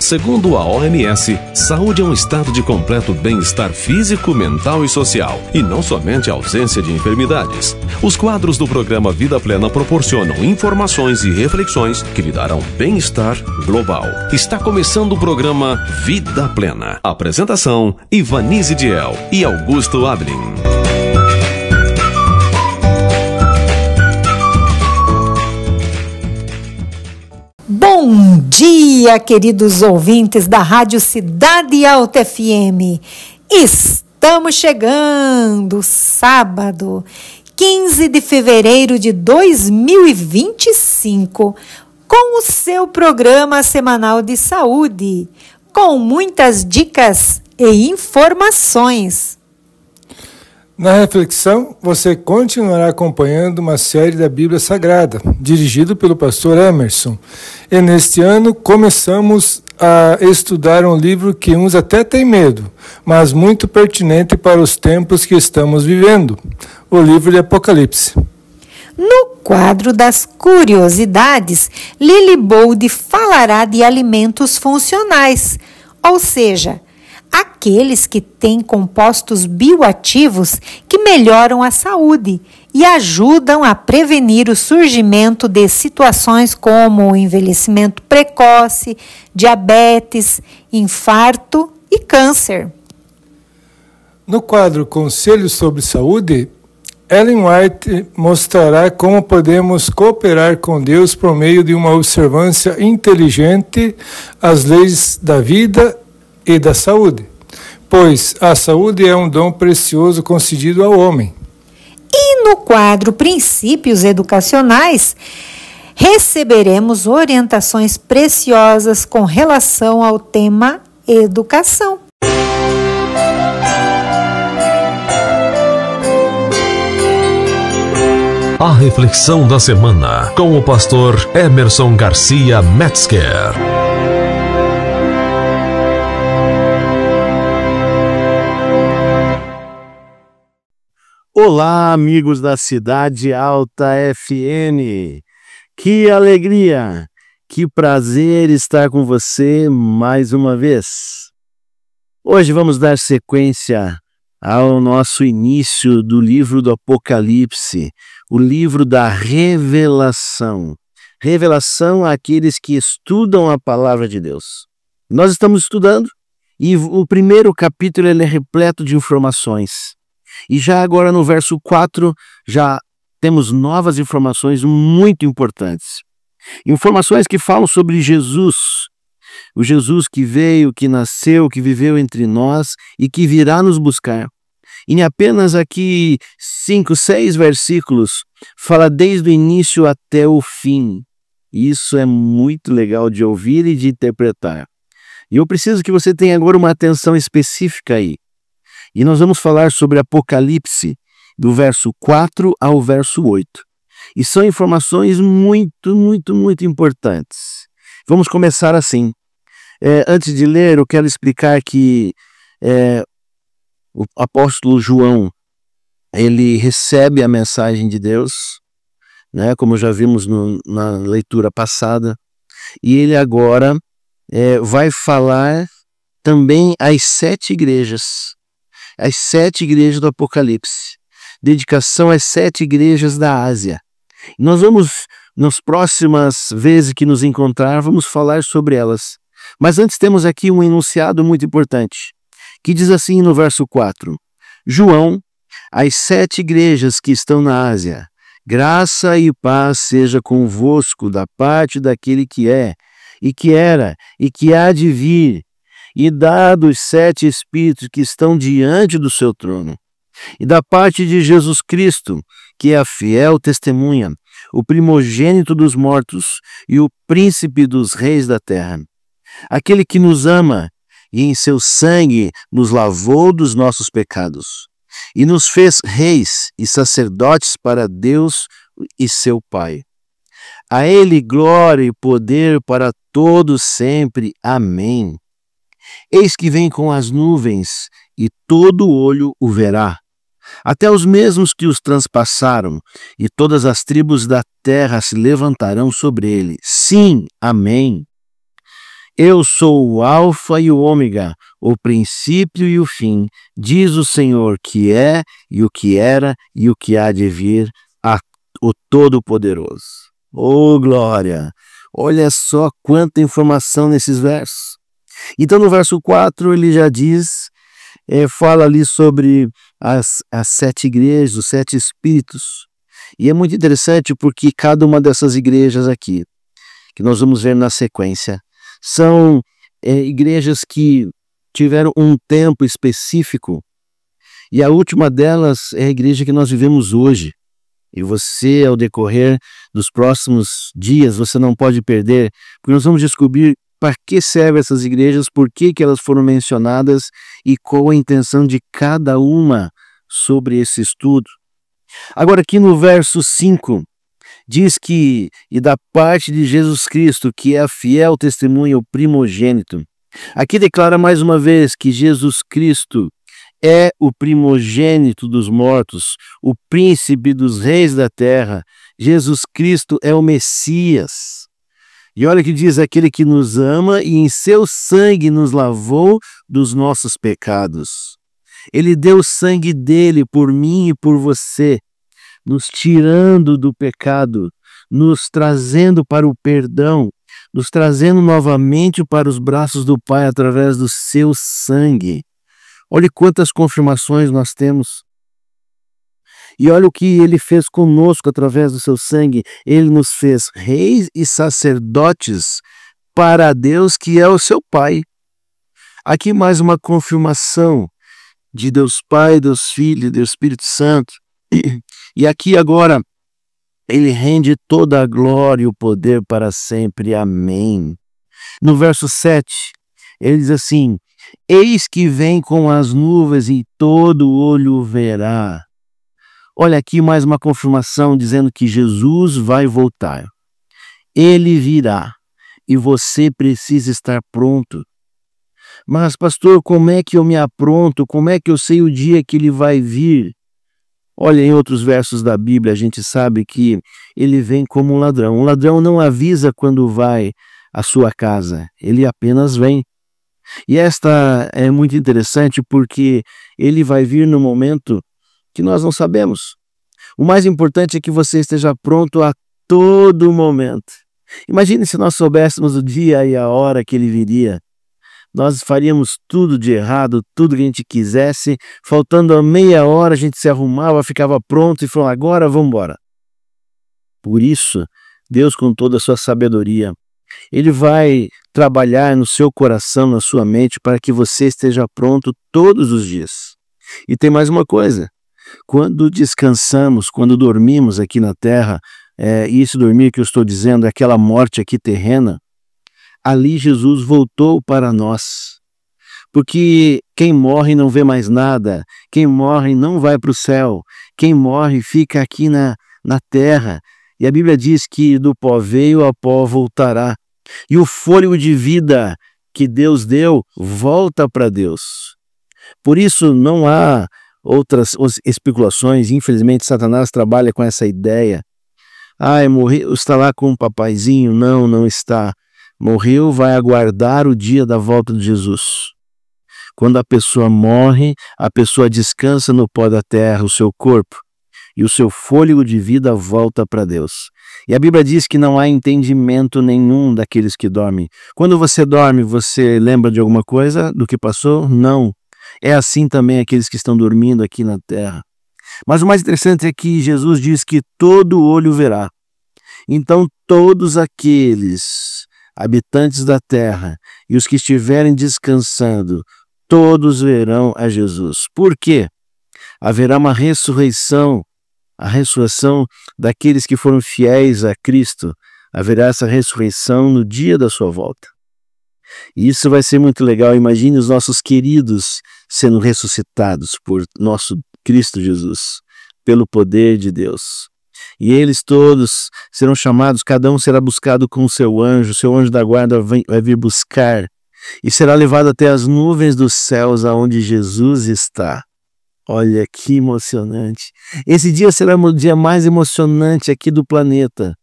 Segundo a OMS, saúde é um estado de completo bem-estar físico, mental e social, e não somente a ausência de enfermidades. Os quadros do programa Vida Plena proporcionam informações e reflexões que lhe darão bem-estar global. Está começando o programa Vida Plena. Apresentação: Ivanise Diel e Augusto Ablin. Bom dia, queridos ouvintes da Rádio Cidade Alta FM. Estamos chegando, sábado, 15 de fevereiro de 2025, com o seu programa semanal de saúde, com muitas dicas e informações. Na reflexão, você continuará acompanhando uma série da Bíblia Sagrada, dirigido pelo pastor Emerson. E neste ano começamos a estudar um livro que uns até têm medo, mas muito pertinente para os tempos que estamos vivendo, o livro de Apocalipse. No quadro das curiosidades, Lily Bold falará de alimentos funcionais, ou seja, aqueles que têm compostos bioativos que melhoram a saúde e ajudam a prevenir o surgimento de situações como envelhecimento precoce, diabetes, infarto e câncer. No quadro Conselhos sobre Saúde, Ellen White mostrará como podemos cooperar com Deus por meio de uma observância inteligente às leis da vida e da saúde, pois a saúde é um dom precioso concedido ao homem. E no quadro Princípios Educacionais, receberemos orientações preciosas com relação ao tema educação. A reflexão da semana com o pastor Emerson Garcia Metzger. Olá, amigos da Cidade Alta FM. Que alegria, que prazer estar com você mais uma vez. Hoje vamos dar sequência ao nosso início do livro do Apocalipse, o livro da revelação. Revelação àqueles que estudam a palavra de Deus. Nós estamos estudando e o primeiro capítulo ele é repleto de informações. E já agora no verso 4, já temos novas informações muito importantes. Informações que falam sobre Jesus, o Jesus que veio, que nasceu, que viveu entre nós e que virá nos buscar. E em apenas aqui 5, 6 versículos, fala desde o início até o fim. Isso é muito legal de ouvir e de interpretar. E eu preciso que você tenha agora uma atenção específica aí. E nós vamos falar sobre Apocalipse, do verso 4 ao verso 8. E são informações muito importantes. Vamos começar assim. Antes de ler, eu quero explicar que o apóstolo João, ele recebe a mensagem de Deus, né, como já vimos na leitura passada, e ele agora vai falar também às 7 igrejas. As 7 igrejas do Apocalipse, dedicação às 7 igrejas da Ásia. Nós vamos, nas próximas vezes que nos encontrar, vamos falar sobre elas. Mas antes temos aqui um enunciado muito importante, que diz assim no verso 4, João, às 7 igrejas que estão na Ásia, graça e paz seja convosco da parte daquele que é, e que era, e que há de vir, e dos 7 Espíritos que estão diante do seu trono, e da parte de Jesus Cristo, que é a fiel testemunha, o primogênito dos mortos e o príncipe dos reis da terra, aquele que nos ama e em seu sangue nos lavou dos nossos pecados, e nos fez reis e sacerdotes para Deus e seu Pai. A ele glória e poder para todos sempre. Amém. Eis que vem com as nuvens, e todo olho o verá, até os mesmos que os transpassaram, e todas as tribos da terra se levantarão sobre ele. Sim, amém. Eu sou o Alfa e o Ômega, o princípio e o fim, diz o Senhor, que é, e o que era, e o que há de vir, o Todo-Poderoso. Oh, glória! Olha só quanta informação nesses versos. Então, no verso 4, ele já diz, fala ali sobre as 7 igrejas, os 7 espíritos. E é muito interessante porque cada uma dessas igrejas aqui, que nós vamos ver na sequência, são igrejas que tiveram um tempo específico, e a última delas é a igreja que nós vivemos hoje. E você, ao decorrer dos próximos dias, você não pode perder, porque nós vamos descobrir para que servem essas igrejas, por que elas foram mencionadas e qual a intenção de cada uma sobre esse estudo. Agora, aqui no verso 5, diz que, e da parte de Jesus Cristo, que é a fiel testemunha, o primogênito. Aqui declara mais uma vez que Jesus Cristo é o primogênito dos mortos, o príncipe dos reis da terra. Jesus Cristo é o Messias. E olha que diz, aquele que nos ama e em seu sangue nos lavou dos nossos pecados. Ele deu o sangue dele por mim e por você, nos tirando do pecado, nos trazendo para o perdão, nos trazendo novamente para os braços do Pai através do seu sangue. Olha quantas confirmações nós temos. E olha o que ele fez conosco através do seu sangue. Ele nos fez reis e sacerdotes para Deus, que é o seu Pai. Aqui mais uma confirmação de Deus Pai, Deus Filho e Deus Espírito Santo. E aqui agora, ele rende toda a glória e o poder para sempre. Amém. No verso 7, ele diz assim: eis que vem com as nuvens e todo olho o verá. Olha aqui mais uma confirmação dizendo que Jesus vai voltar. Ele virá e você precisa estar pronto. Mas, pastor, como é que eu me apronto? Como é que eu sei o dia que ele vai vir? Olha, em outros versos da Bíblia, a gente sabe que ele vem como um ladrão. Um ladrão não avisa quando vai à sua casa, ele apenas vem. E esta é muito interessante porque ele vai vir no momento que nós não sabemos. O mais importante é que você esteja pronto a todo momento. Imagine se nós soubéssemos o dia e a hora que ele viria. Nós faríamos tudo de errado, tudo que a gente quisesse. Faltando a meia hora, a gente se arrumava, ficava pronto e falou: agora vamos embora. Por isso, Deus, com toda a sua sabedoria, Ele vai trabalhar no seu coração, na sua mente, para que você esteja pronto todos os dias. E tem mais uma coisa. Quando descansamos, quando dormimos aqui na terra, e esse dormir que eu estou dizendo é aquela morte aqui terrena, ali Jesus voltou para nós. Porque quem morre não vê mais nada, quem morre não vai para o céu, quem morre fica aqui na terra. E a Bíblia diz que do pó veio, ao pó voltará. E o fôlego de vida que Deus deu, volta para Deus. Por isso não há outras especulações. Infelizmente Satanás trabalha com essa ideia. Morreu, está lá com um papaizinho. Não, não está. Morreu, vai aguardar o dia da volta de Jesus. Quando a pessoa morre, a pessoa descansa no pó da terra, o seu corpo, e o seu fôlego de vida volta para Deus. E a Bíblia diz que não há entendimento nenhum daqueles que dormem. Quando você dorme, você lembra de alguma coisa do que passou? Não. É assim também aqueles que estão dormindo aqui na terra. Mas o mais interessante é que Jesus diz que todo olho verá. Então todos aqueles habitantes da terra e os que estiverem descansando, todos verão a Jesus. Por quê? Haverá uma ressurreição, a ressurreição daqueles que foram fiéis a Cristo. Haverá essa ressurreição no dia da sua volta. E isso vai ser muito legal. Imagine os nossos queridos sendo ressuscitados por nosso Cristo Jesus, pelo poder de Deus. E eles todos serão chamados, cada um será buscado com o seu anjo da guarda vai vir buscar, e será levado até as nuvens dos céus aonde Jesus está. Olha que emocionante. Esse dia será o dia mais emocionante aqui do planeta.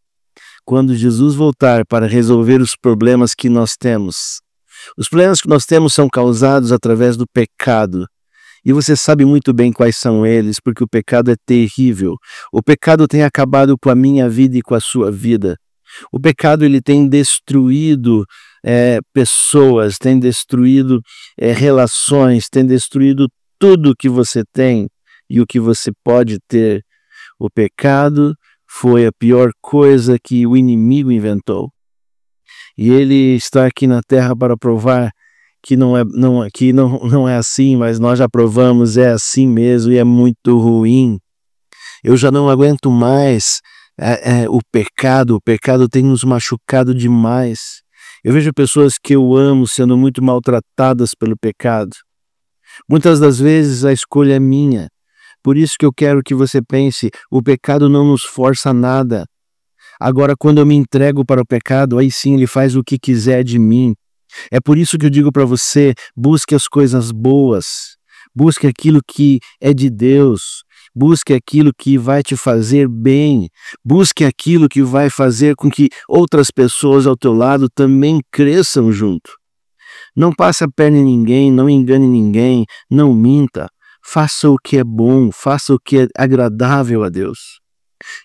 Quando Jesus voltar para resolver os problemas que nós temos, Os problemas que nós temos são causados através do pecado. E você sabe muito bem quais são eles, porque o pecado é terrível. O pecado tem acabado com a minha vida e com a sua vida. O pecado ele tem destruído pessoas, tem destruído relações, tem destruído tudo que você tem e o que você pode ter. O pecado foi a pior coisa que o inimigo inventou. E ele está aqui na terra para provar que não é assim, mas nós já provamos, é assim mesmo e é muito ruim. Eu já não aguento mais o pecado tem nos machucado demais. Eu vejo pessoas que eu amo sendo muito maltratadas pelo pecado. Muitas das vezes a escolha é minha. Por isso que eu quero que você pense, o pecado não nos força a nada. Agora, quando eu me entrego para o pecado, aí sim ele faz o que quiser de mim. É por isso que eu digo para você, busque as coisas boas, busque aquilo que é de Deus, busque aquilo que vai te fazer bem, busque aquilo que vai fazer com que outras pessoas ao teu lado também cresçam junto. Não passe a perna em ninguém, não engane ninguém, não minta, faça o que é bom, faça o que é agradável a Deus.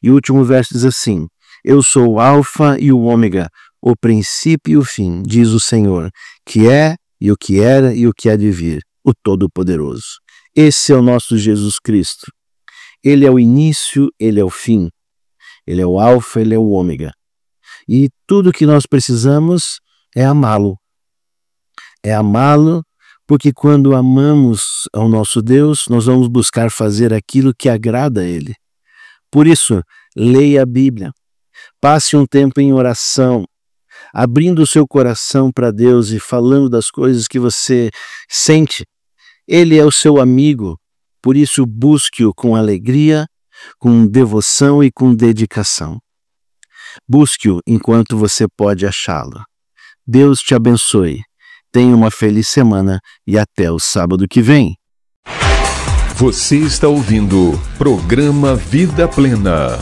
E o último verso diz assim, eu sou o Alfa e o Ômega, o princípio e o fim, diz o Senhor, que é e o que era e o que há de vir, o Todo-Poderoso. Esse é o nosso Jesus Cristo. Ele é o início, ele é o fim. Ele é o Alfa, ele é o Ômega. E tudo que nós precisamos é amá-lo. É amá-lo, porque quando amamos ao nosso Deus, nós vamos buscar fazer aquilo que agrada a Ele. Por isso, leia a Bíblia. Passe um tempo em oração, abrindo o seu coração para Deus e falando das coisas que você sente. Ele é o seu amigo, por isso busque-o com alegria, com devoção e com dedicação. Busque-o enquanto você pode achá-lo. Deus te abençoe. Tenha uma feliz semana e até o sábado que vem. Você está ouvindo Programa Vida Plena.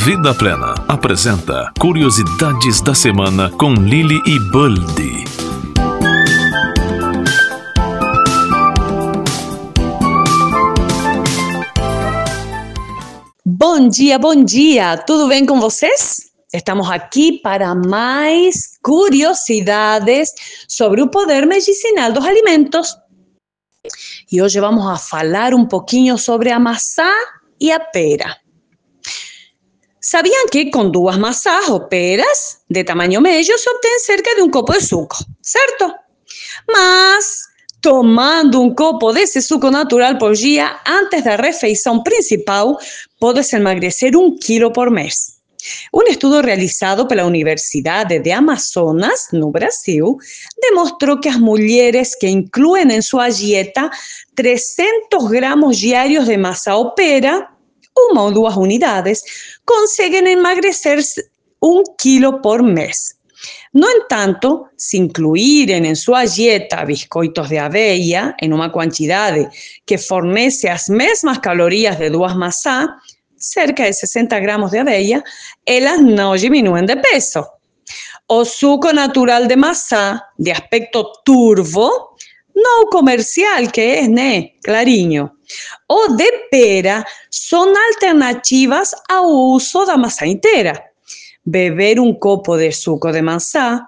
Vida Plena apresenta Curiosidades da Semana com Lili e Buldi. Bom dia! Tudo bem com vocês? Estamos aqui para mais curiosidades sobre o poder medicinal dos alimentos. E hoje vamos a falar um pouquinho sobre a maçã e a pera. ¿Sabían que con 2 maçãs ou peras de tamanho médio se obtém cerca de um copo de suco, certo? Mas, tomando um copo desse suco natural por dia antes da refeição principal, pode-se emagrecer 1 quilo por mês. Um estudo realizado pela Universidade de Amazonas, no Brasil, demonstrou que as mulheres que incluem em sua dieta 300 gramos diários de maçã ou pera, 1 ou 2 unidades, conseguem emagrecer 1 quilo por mês. No entanto, se incluírem em sua dieta biscoitos de aveia em uma quantidade que fornece as mesmas calorias de 2 maçãs, cerca de 60 gramos de aveia, elas não diminuem de peso. O suco natural de maçã, de aspecto turvo, não comercial que é, né? Clarinho. O de pera são alternativas ao uso da maçã inteira. Beber um copo de suco de maçã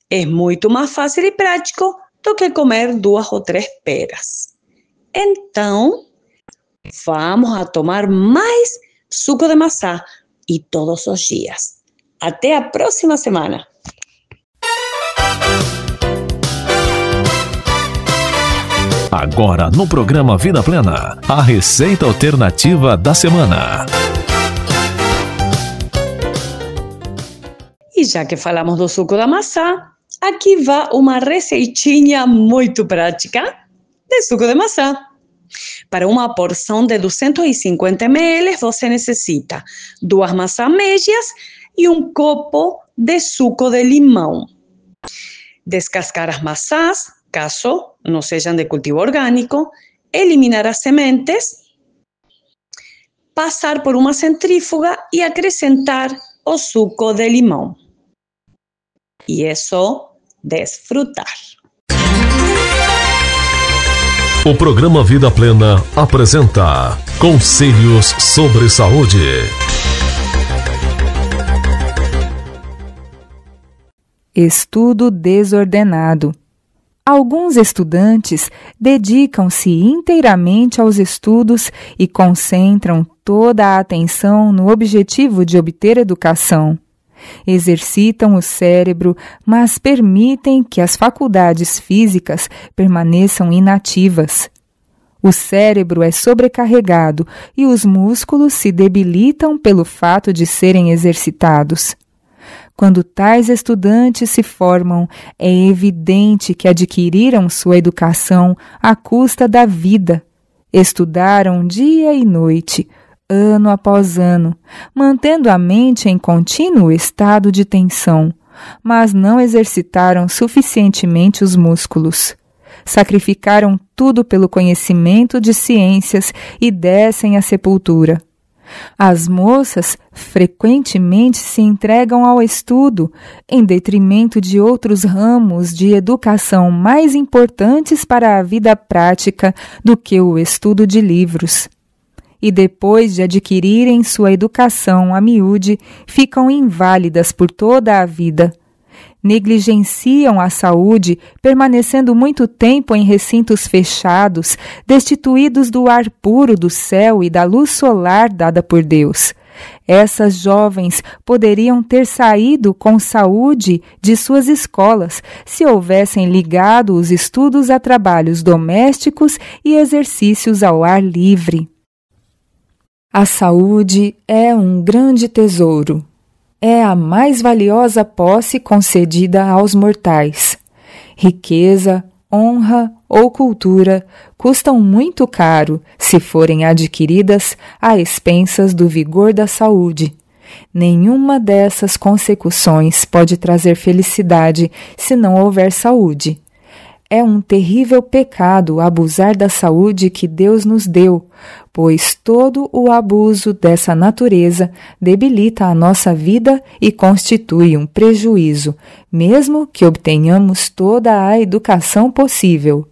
é muito mais fácil e prático do que comer 2 ou 3 peras. Então, vamos a tomar mais suco de maçã e todos os dias. Até a próxima semana! Agora no programa Vida Plena, a receita alternativa da semana. E já que falamos do suco da maçã, aqui vai uma receitinha muito prática de suco de maçã. Para uma porção de 250 ml, você necessita 2 maçãs médias e um copo de suco de limão. Descascar as maçãs, caso não sejam de cultivo orgânico, eliminar as sementes, passar por uma centrífuga e acrescentar o suco de limão. E é só desfrutar. O programa Vida Plena apresenta Conselhos sobre Saúde. Estudo desordenado. Alguns estudantes dedicam-se inteiramente aos estudos e concentram toda a atenção no objetivo de obter educação. Exercitam o cérebro, mas permitem que as faculdades físicas permaneçam inativas. O cérebro é sobrecarregado e os músculos se debilitam pelo fato de serem exercitados. Quando tais estudantes se formam, é evidente que adquiriram sua educação à custa da vida. Estudaram dia e noite, ano após ano, mantendo a mente em contínuo estado de tensão, mas não exercitaram suficientemente os músculos. Sacrificaram tudo pelo conhecimento de ciências e descem à sepultura. As moças frequentemente se entregam ao estudo, em detrimento de outros ramos de educação mais importantes para a vida prática do que o estudo de livros. E depois de adquirirem sua educação a miúde, ficam inválidas por toda a vida. Negligenciam a saúde, permanecendo muito tempo em recintos fechados, destituídos do ar puro do céu e da luz solar dada por Deus. Essas jovens poderiam ter saído com saúde de suas escolas se houvessem ligado os estudos a trabalhos domésticos e exercícios ao ar livre. A saúde é um grande tesouro. É a mais valiosa posse concedida aos mortais. Riqueza, honra ou cultura custam muito caro se forem adquiridas a expensas do vigor da saúde. Nenhuma dessas consecuções pode trazer felicidade se não houver saúde. É um terrível pecado abusar da saúde que Deus nos deu, pois todo o abuso dessa natureza debilita a nossa vida e constitui um prejuízo, mesmo que obtenhamos toda a educação possível.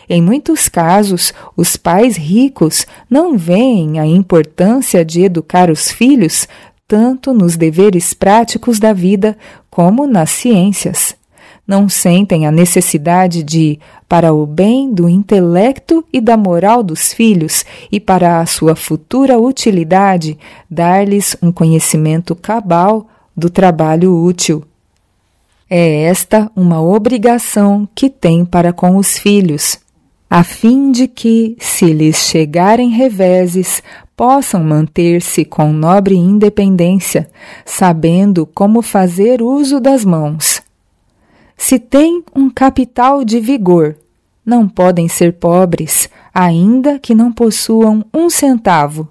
Em muitos casos, os pais ricos não veem a importância de educar os filhos tanto nos deveres práticos da vida como nas ciências. Não sentem a necessidade de, para o bem do intelecto e da moral dos filhos e para a sua futura utilidade, dar-lhes um conhecimento cabal do trabalho útil. É esta uma obrigação que tem para com os filhos, a fim de que, se lhes chegarem reveses, possam manter-se com nobre independência, sabendo como fazer uso das mãos. Se têm um capital de vigor, não podem ser pobres, ainda que não possuam 1 centavo.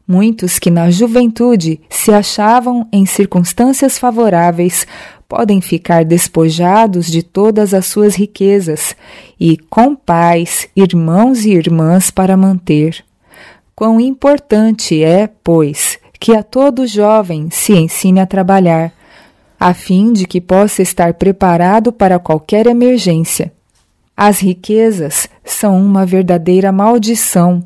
Muitos que na juventude se achavam em circunstâncias favoráveis podem ficar despojados de todas as suas riquezas e com pais, irmãos e irmãs para manter. Quão importante é, pois, que a todo jovem se ensine a trabalhar, a fim de que possa estar preparado para qualquer emergência. As riquezas são uma verdadeira maldição,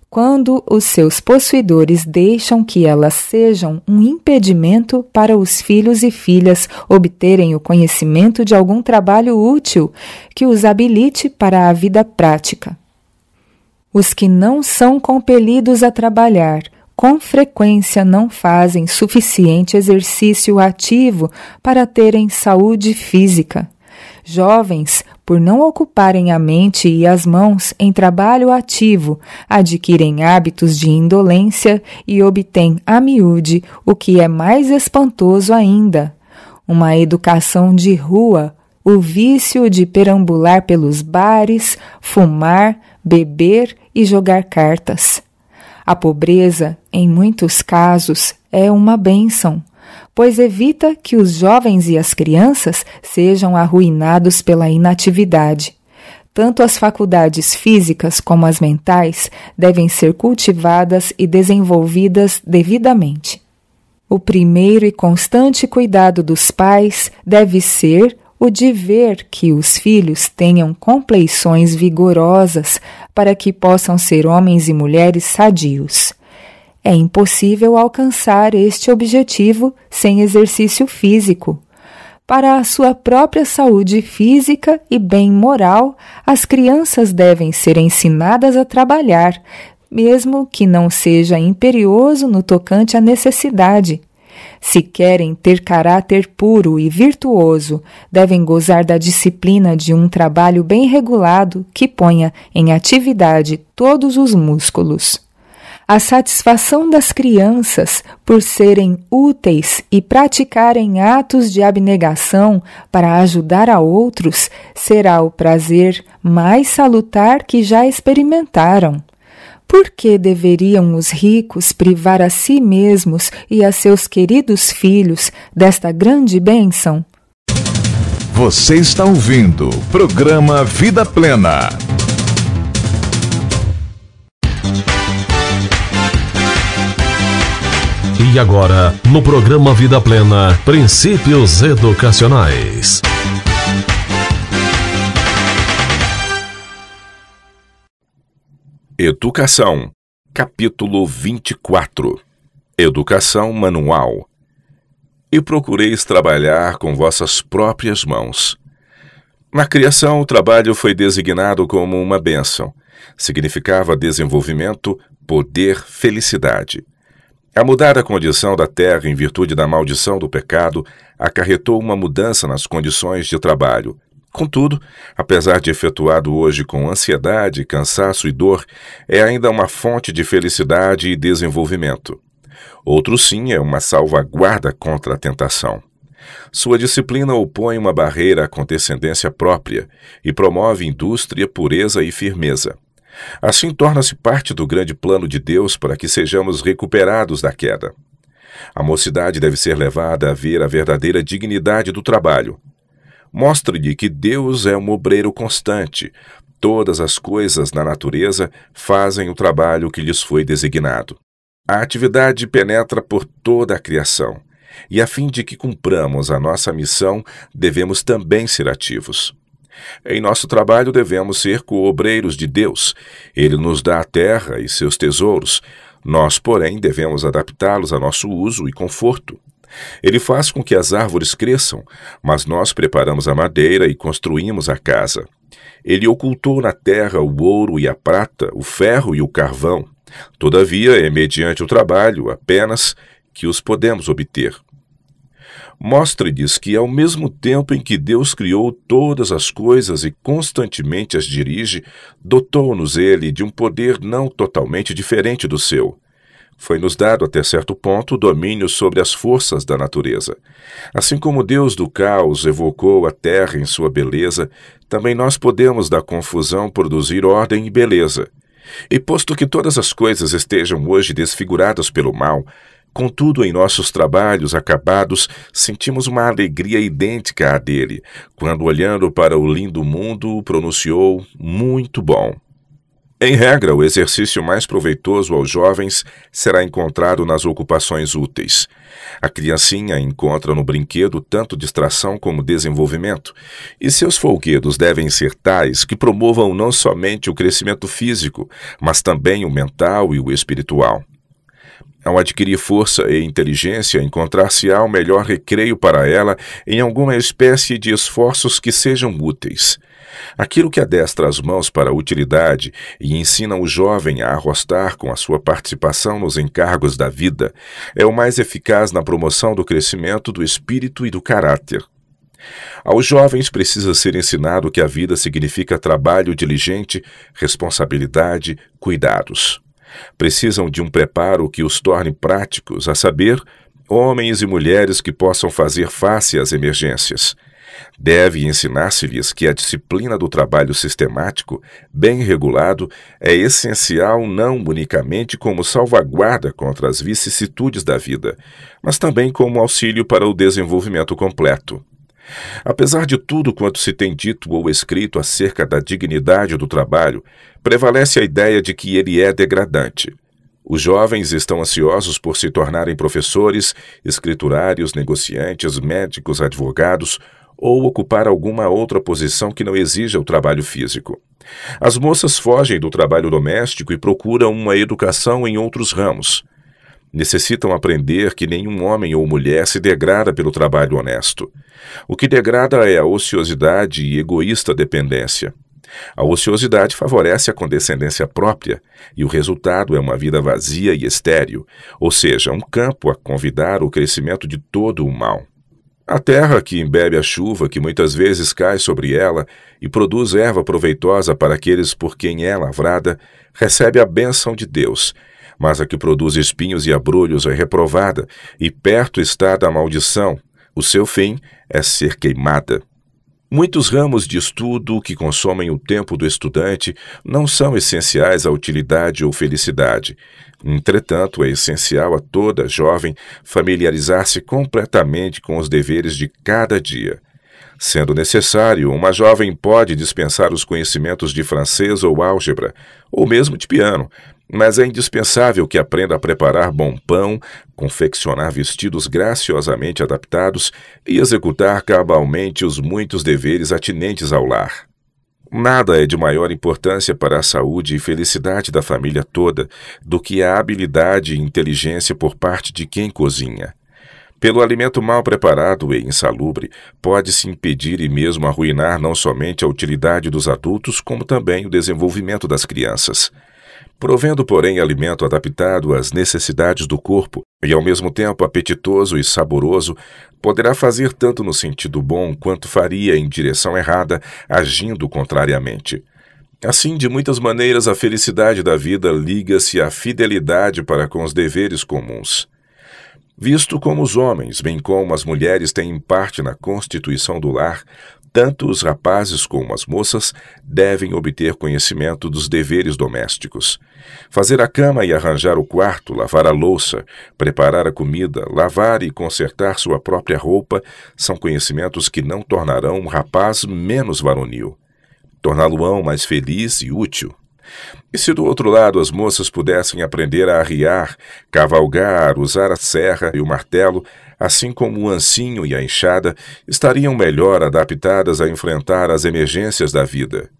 quando os seus possuidores deixam que elas sejam um impedimento para os filhos e filhas obterem o conhecimento de algum trabalho útil que os habilite para a vida prática. Os que não são compelidos a trabalhar com frequência não fazem suficiente exercício ativo para terem saúde física. Jovens, por não ocuparem a mente e as mãos em trabalho ativo, adquirem hábitos de indolência e obtêm a miúde o que é mais espantoso ainda: uma educação de rua, o vício de perambular pelos bares, fumar, beber e jogar cartas. A pobreza, em muitos casos, é uma bênção, pois evita que os jovens e as crianças sejam arruinados pela inatividade. Tanto as faculdades físicas como as mentais devem ser cultivadas e desenvolvidas devidamente. O primeiro e constante cuidado dos pais deve ser o de ver que os filhos tenham compleições vigorosas para que possam ser homens e mulheres sadios. É impossível alcançar este objetivo sem exercício físico. Para a sua própria saúde física e bem moral, as crianças devem ser ensinadas a trabalhar, mesmo que não seja imperioso no tocante à necessidade. Se querem ter caráter puro e virtuoso, devem gozar da disciplina de um trabalho bem regulado que ponha em atividade todos os músculos. A satisfação das crianças por serem úteis e praticarem atos de abnegação para ajudar a outros será o prazer mais salutar que já experimentaram. Por que deveriam os ricos privar a si mesmos e a seus queridos filhos desta grande bênção? Você está ouvindo o programa Vida Plena. E agora, no programa Vida Plena, Princípios Educacionais. Educação, capítulo 24. Educação manual. E procureis trabalhar com vossas próprias mãos. Na criação, o trabalho foi designado como uma bênção. Significava desenvolvimento, poder, felicidade. A mudar a condição da terra em virtude da maldição do pecado acarretou uma mudança nas condições de trabalho. Contudo, apesar de efetuado hoje com ansiedade, cansaço e dor, é ainda uma fonte de felicidade e desenvolvimento. Outro sim é uma salvaguarda contra a tentação. Sua disciplina opõe uma barreira à condescendência própria e promove indústria, pureza e firmeza. Assim torna-se parte do grande plano de Deus para que sejamos recuperados da queda. A mocidade deve ser levada a ver a verdadeira dignidade do trabalho. Mostre-lhe que Deus é um obreiro constante. Todas as coisas na natureza fazem o trabalho que lhes foi designado. A atividade penetra por toda a criação, e a fim de que cumpramos a nossa missão, devemos também ser ativos. Em nosso trabalho devemos ser co-obreiros de Deus. Ele nos dá a terra e seus tesouros. Nós, porém, devemos adaptá-los a nosso uso e conforto. Ele faz com que as árvores cresçam, mas nós preparamos a madeira e construímos a casa. Ele ocultou na terra o ouro e a prata, o ferro e o carvão. Todavia, é mediante o trabalho apenas que os podemos obter. Mostre-lhes que, ao mesmo tempo em que Deus criou todas as coisas e constantemente as dirige, dotou-nos Ele de um poder não totalmente diferente do seu. Foi-nos dado até certo ponto o domínio sobre as forças da natureza. Assim como Deus do caos evocou a terra em sua beleza, também nós podemos da confusão produzir ordem e beleza. E posto que todas as coisas estejam hoje desfiguradas pelo mal, contudo, em nossos trabalhos acabados, sentimos uma alegria idêntica à dele, quando, olhando para o lindo mundo, pronunciou muito bom. Em regra, o exercício mais proveitoso aos jovens será encontrado nas ocupações úteis. A criancinha encontra no brinquedo tanto distração como desenvolvimento, e seus folguedos devem ser tais que promovam não somente o crescimento físico, mas também o mental e o espiritual. Ao adquirir força e inteligência, encontrar-se-á o melhor recreio para ela em alguma espécie de esforços que sejam úteis. Aquilo que adestra as mãos para a utilidade e ensina o jovem a arrostar com a sua participação nos encargos da vida é o mais eficaz na promoção do crescimento do espírito e do caráter. Aos jovens precisa ser ensinado que a vida significa trabalho diligente, responsabilidade, cuidados. Precisam de um preparo que os torne práticos, a saber, homens e mulheres que possam fazer face às emergências. Deve ensinar-se-lhes que a disciplina do trabalho sistemático, bem regulado, é essencial não unicamente como salvaguarda contra as vicissitudes da vida, mas também como auxílio para o desenvolvimento completo. Apesar de tudo quanto se tem dito ou escrito acerca da dignidade do trabalho, prevalece a ideia de que ele é degradante. Os jovens estão ansiosos por se tornarem professores, escriturários, negociantes, médicos, advogados ou ocupar alguma outra posição que não exija o trabalho físico. As moças fogem do trabalho doméstico e procuram uma educação em outros ramos. Necessitam aprender que nenhum homem ou mulher se degrada pelo trabalho honesto. O que degrada é a ociosidade e egoísta dependência. A ociosidade favorece a condescendência própria, e o resultado é uma vida vazia e estéril, ou seja, um campo a convidar o crescimento de todo o mal. A terra que embebe a chuva que muitas vezes cai sobre ela e produz erva proveitosa para aqueles por quem é lavrada, recebe a bênção de Deus, mas a que produz espinhos e abrolhos é reprovada, e perto está da maldição. O seu fim é ser queimada. Muitos ramos de estudo que consomem o tempo do estudante não são essenciais à utilidade ou felicidade. Entretanto, é essencial a toda jovem familiarizar-se completamente com os deveres de cada dia. Sendo necessário, uma jovem pode dispensar os conhecimentos de francês ou álgebra, ou mesmo de piano, mas é indispensável que aprenda a preparar bom pão, confeccionar vestidos graciosamente adaptados e executar cabalmente os muitos deveres atinentes ao lar. Nada é de maior importância para a saúde e felicidade da família toda do que a habilidade e inteligência por parte de quem cozinha. Pelo alimento mal preparado e insalubre, pode-se impedir e mesmo arruinar não somente a utilidade dos adultos, como também o desenvolvimento das crianças. Provendo, porém, alimento adaptado às necessidades do corpo e, ao mesmo tempo, apetitoso e saboroso, poderá fazer tanto no sentido bom quanto faria em direção errada, agindo contrariamente. Assim, de muitas maneiras, a felicidade da vida liga-se à fidelidade para com os deveres comuns. Visto como os homens, bem como as mulheres, têm parte na constituição do lar, tanto os rapazes como as moças devem obter conhecimento dos deveres domésticos. Fazer a cama e arranjar o quarto, lavar a louça, preparar a comida, lavar e consertar sua própria roupa são conhecimentos que não tornarão um rapaz menos varonil. Torná-lo-ão mais feliz e útil. E se do outro lado as moças pudessem aprender a arriar, cavalgar, usar a serra e o martelo, assim como o ancinho e a enxada, estariam melhor adaptadas a enfrentar as emergências da vida.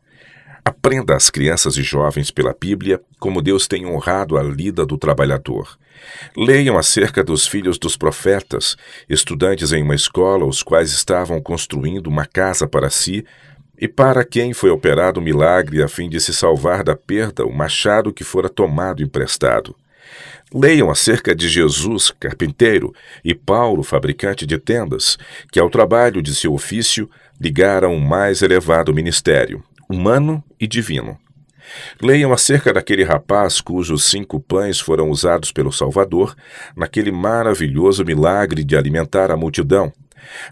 Aprenda às crianças e jovens pela Bíblia como Deus tem honrado a lida do trabalhador. Leiam acerca dos filhos dos profetas, estudantes em uma escola os quais estavam construindo uma casa para si, e para quem foi operado um milagre a fim de se salvar da perda o machado que fora tomado emprestado. Leiam acerca de Jesus, carpinteiro, e Paulo, fabricante de tendas, que ao trabalho de seu ofício ligaram o mais elevado ministério, humano e divino. Leiam acerca daquele rapaz cujos 5 pães foram usados pelo Salvador naquele maravilhoso milagre de alimentar a multidão.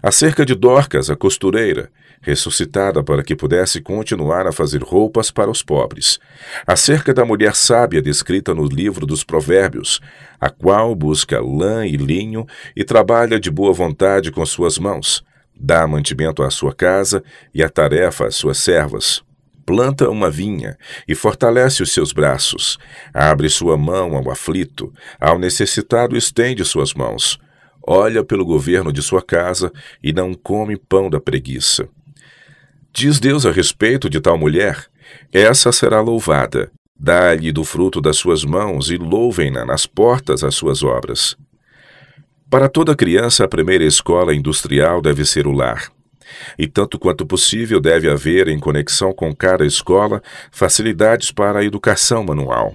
Acerca de Dorcas, a costureira, ressuscitada para que pudesse continuar a fazer roupas para os pobres. Acerca da mulher sábia descrita no livro dos Provérbios, a qual busca lã e linho e trabalha de boa vontade com suas mãos, dá mantimento à sua casa e a tarefa às suas servas. Planta uma vinha e fortalece os seus braços, abre sua mão ao aflito, ao necessitado estende suas mãos. Olha pelo governo de sua casa e não come pão da preguiça. Diz Deus a respeito de tal mulher: essa será louvada. Dá-lhe do fruto das suas mãos e louvem-na nas portas as suas obras. Para toda criança, a primeira escola industrial deve ser o lar. E tanto quanto possível deve haver, em conexão com cada escola, facilidades para a educação manual.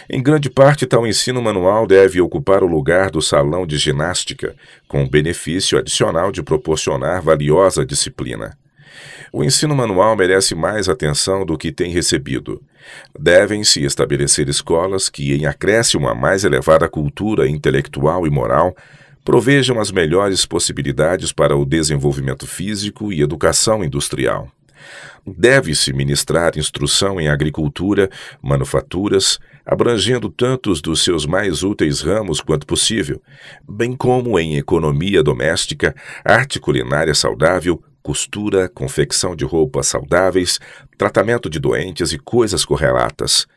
Em grande parte, tal ensino manual deve ocupar o lugar do salão de ginástica, com o benefício adicional de proporcionar valiosa disciplina. O ensino manual merece mais atenção do que tem recebido. Devem-se estabelecer escolas que, em acréscimo à mais elevada cultura intelectual e moral, provejam as melhores possibilidades para o desenvolvimento físico e educação industrial. Deve-se ministrar instrução em agricultura, manufaturas, abrangendo tantos dos seus mais úteis ramos quanto possível, bem como em economia doméstica, arte culinária saudável, costura, confecção de roupas saudáveis, tratamento de doentes e coisas correlatas.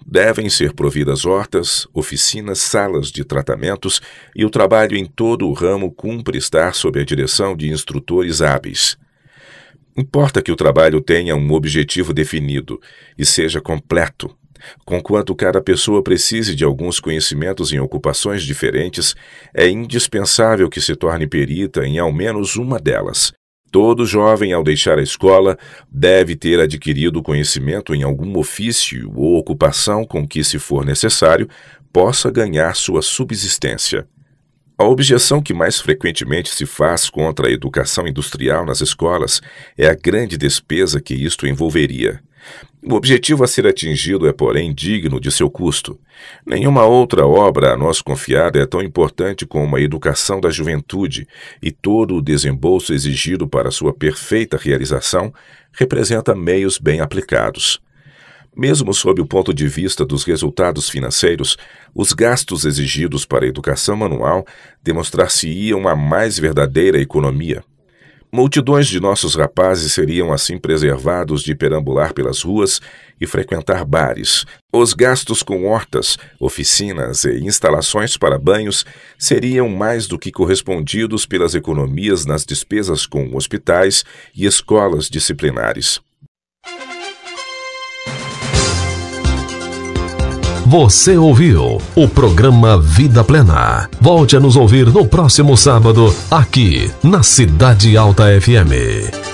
Devem ser providas hortas, oficinas, salas de tratamentos e o trabalho em todo o ramo cumpre estar sob a direção de instrutores hábeis. Importa que o trabalho tenha um objetivo definido e seja completo. Conquanto cada pessoa precise de alguns conhecimentos em ocupações diferentes, é indispensável que se torne perita em ao menos uma delas. Todo jovem, ao deixar a escola, deve ter adquirido conhecimento em algum ofício ou ocupação com que, se for necessário, possa ganhar sua subsistência. A objeção que mais frequentemente se faz contra a educação industrial nas escolas é a grande despesa que isto envolveria. O objetivo a ser atingido é, porém, digno de seu custo. Nenhuma outra obra a nós confiada é tão importante como a educação da juventude, e todo o desembolso exigido para sua perfeita realização representa meios bem aplicados. Mesmo sob o ponto de vista dos resultados financeiros, os gastos exigidos para a educação manual demonstrar-se-iam a mais verdadeira economia. Multidões de nossos rapazes seriam assim preservados de perambular pelas ruas e frequentar bares. Os gastos com hortas, oficinas e instalações para banhos seriam mais do que correspondidos pelas economias nas despesas com hospitais e escolas disciplinares. Você ouviu o programa Vida Plena. Volte a nos ouvir no próximo sábado, aqui na Cidade Alta FM.